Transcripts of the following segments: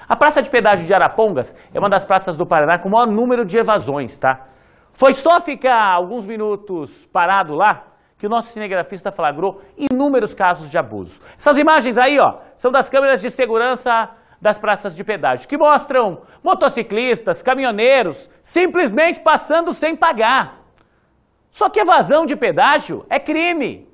A praça de pedágio de Arapongas é uma das praças do Paraná com o maior número de evasões, tá? Foi só ficar alguns minutos parado lá que o nosso cinegrafista flagrou inúmeros casos de abuso. Essas imagens aí, ó, são das câmeras de segurança das praças de pedágio, que mostram motociclistas, caminhoneiros, simplesmente passando sem pagar. Só que evasão de pedágio é crime.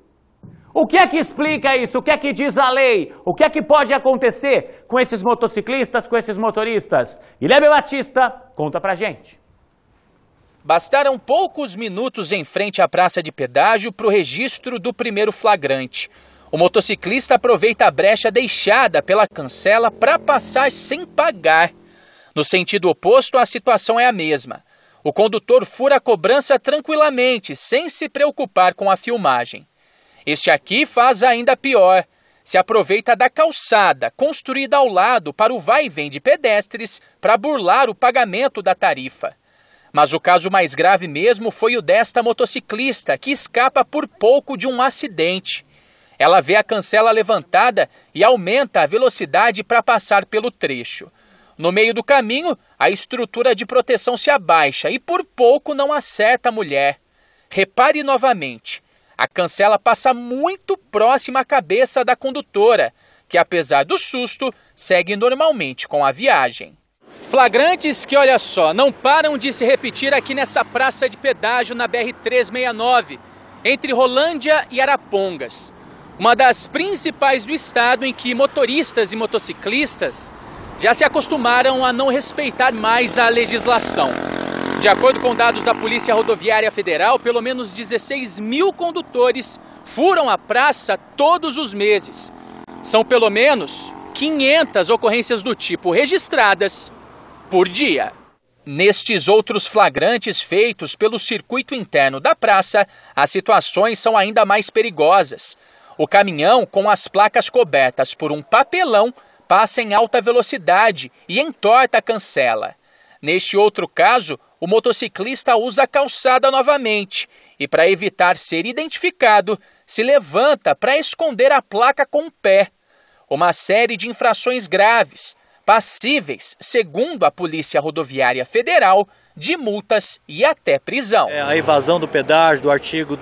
O que é que explica isso? O que é que diz a lei? O que é que pode acontecer com esses motociclistas, com esses motoristas? Guilherme Batista conta pra gente. Bastaram poucos minutos em frente à praça de pedágio para o registro do primeiro flagrante. O motociclista aproveita a brecha deixada pela cancela para passar sem pagar. No sentido oposto, a situação é a mesma. O condutor fura a cobrança tranquilamente, sem se preocupar com a filmagem. Este aqui faz ainda pior. Se aproveita da calçada, construída ao lado para o vai e vem de pedestres, para burlar o pagamento da tarifa. Mas o caso mais grave mesmo foi o desta motociclista, que escapa por pouco de um acidente. Ela vê a cancela levantada e aumenta a velocidade para passar pelo trecho. No meio do caminho, a estrutura de proteção se abaixa e por pouco não acerta a mulher. Repare novamente. A cancela passa muito próxima à cabeça da condutora, que apesar do susto, segue normalmente com a viagem. Flagrantes que, olha só, não param de se repetir aqui nessa praça de pedágio na BR-369, entre Rolândia e Arapongas. Uma das principais do estado em que motoristas e motociclistas já se acostumaram a não respeitar mais a legislação. De acordo com dados da Polícia Rodoviária Federal, pelo menos 16 mil condutores furam a praça todos os meses. São pelo menos 500 ocorrências do tipo registradas por dia. Nestes outros flagrantes feitos pelo circuito interno da praça, as situações são ainda mais perigosas. O caminhão, com as placas cobertas por um papelão, passa em alta velocidade e entorta a cancela. Neste outro caso, o motociclista usa a calçada novamente e, para evitar ser identificado, se levanta para esconder a placa com o pé. Uma série de infrações graves, passíveis, segundo a Polícia Rodoviária Federal, de multas e até prisão. A evasão do pedágio do artigo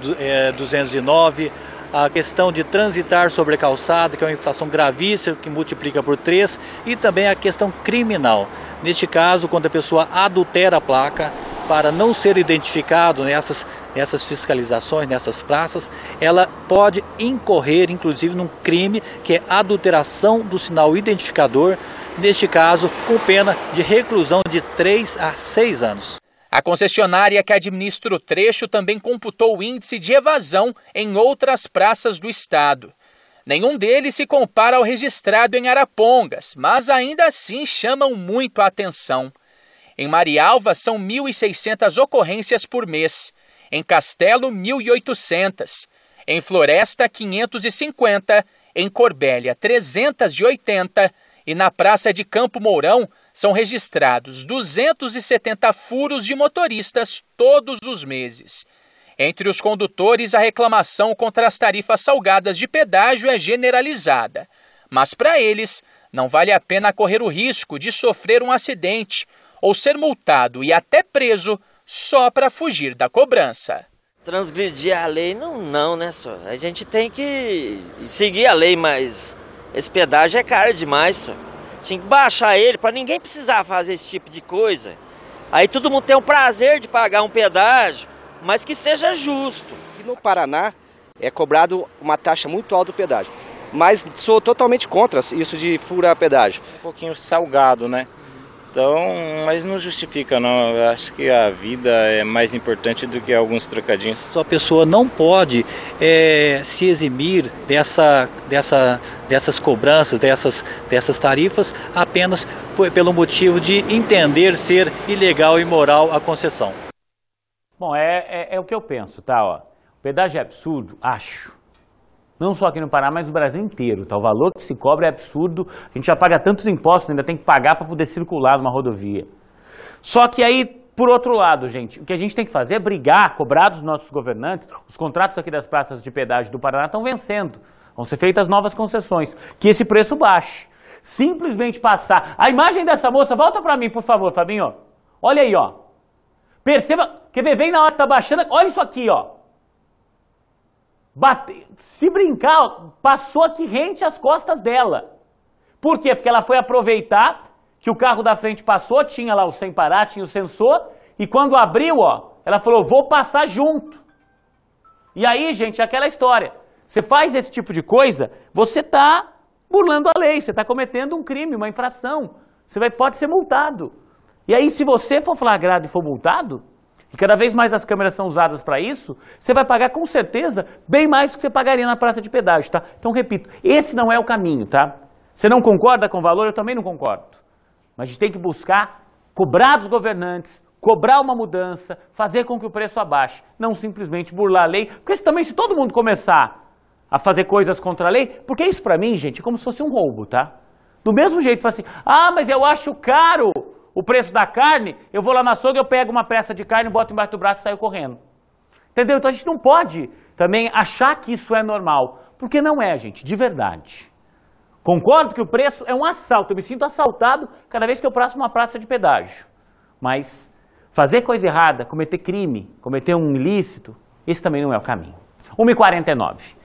209, a questão de transitar sobre a calçada, que é uma infração gravíssima, que multiplica por 3, e também a questão criminal. Neste caso, quando a pessoa adultera a placa para não ser identificado nessas fiscalizações, nessas praças, ela pode incorrer, inclusive, num crime que é adulteração do sinal identificador, neste caso, com pena de reclusão de 3 a 6 anos. A concessionária que administra o trecho também computou o índice de evasão em outras praças do estado. Nenhum deles se compara ao registrado em Arapongas, mas ainda assim chamam muito a atenção. Em Marialva são 1.600 ocorrências por mês, em Castelo 1.800, em Floresta 550, em Corbélia 380 e na Praça de Campo Mourão são registrados 270 furos de motoristas todos os meses. Entre os condutores, a reclamação contra as tarifas salgadas de pedágio é generalizada. Mas para eles, não vale a pena correr o risco de sofrer um acidente ou ser multado e até preso só para fugir da cobrança. Transgredir a lei não, né, só? A gente tem que seguir a lei, mas esse pedágio é caro demais, só. Tinha que baixar ele para ninguém precisar fazer esse tipo de coisa. Aí todo mundo tem o prazer de pagar um pedágio, mas que seja justo. E no Paraná é cobrado uma taxa muito alta do pedágio, mas sou totalmente contra isso de furar pedágio. Um pouquinho salgado, né? Então, mas não justifica não, eu acho que a vida é mais importante do que alguns trocadinhos. A pessoa não pode se eximir dessas cobranças, dessas tarifas, apenas pelo motivo de entender ser ilegal e imoral a concessão. Bom, é o que eu penso, tá? Ó. O pedágio é absurdo, acho. Não só aqui no Paraná, mas no Brasil inteiro, tá? O valor que se cobra é absurdo. A gente já paga tantos impostos, ainda tem que pagar para poder circular numa rodovia. Só que aí, por outro lado, gente, o que a gente tem que fazer é brigar, cobrar dos nossos governantes. Os contratos aqui das praças de pedágio do Paraná estão vencendo. Vão ser feitas novas concessões, que esse preço baixe. simplesmente passar. A imagem dessa moça, volta pra mim, por favor, Fabinho. Olha aí, ó. Perceba, quer ver, vem na hora que tá baixando, olha isso aqui, ó. Se brincar, ó, passou aqui rente às costas dela. Por quê? Porque ela foi aproveitar que o carro da frente passou, tinha lá o sem parar, tinha o sensor, e quando abriu, ó, ela falou, vou passar junto. E aí, gente, é aquela história. Você faz esse tipo de coisa, você tá burlando a lei, você está cometendo um crime, uma infração. Você pode ser multado. E aí, se você for flagrado e for multado, e cada vez mais as câmeras são usadas para isso, você vai pagar com certeza bem mais do que você pagaria na praça de pedágio, tá? Então, repito, esse não é o caminho, tá? Você não concorda com o valor? Eu também não concordo. Mas a gente tem que buscar cobrar dos governantes, cobrar uma mudança, fazer com que o preço abaixe, não simplesmente burlar a lei, porque também se todo mundo começar a fazer coisas contra a lei, porque isso pra mim, gente, é como se fosse um roubo, tá? Do mesmo jeito, fala assim, ah, mas eu acho caro o preço da carne, eu vou lá na açougue, eu pego uma peça de carne, boto embaixo do braço e saio correndo. Entendeu? Então a gente não pode também achar que isso é normal, porque não é, gente, de verdade. Concordo que o preço é um assalto, eu me sinto assaltado cada vez que eu passo uma praça de pedágio. Mas fazer coisa errada, cometer crime, cometer um ilícito, esse também não é o caminho. 1h49.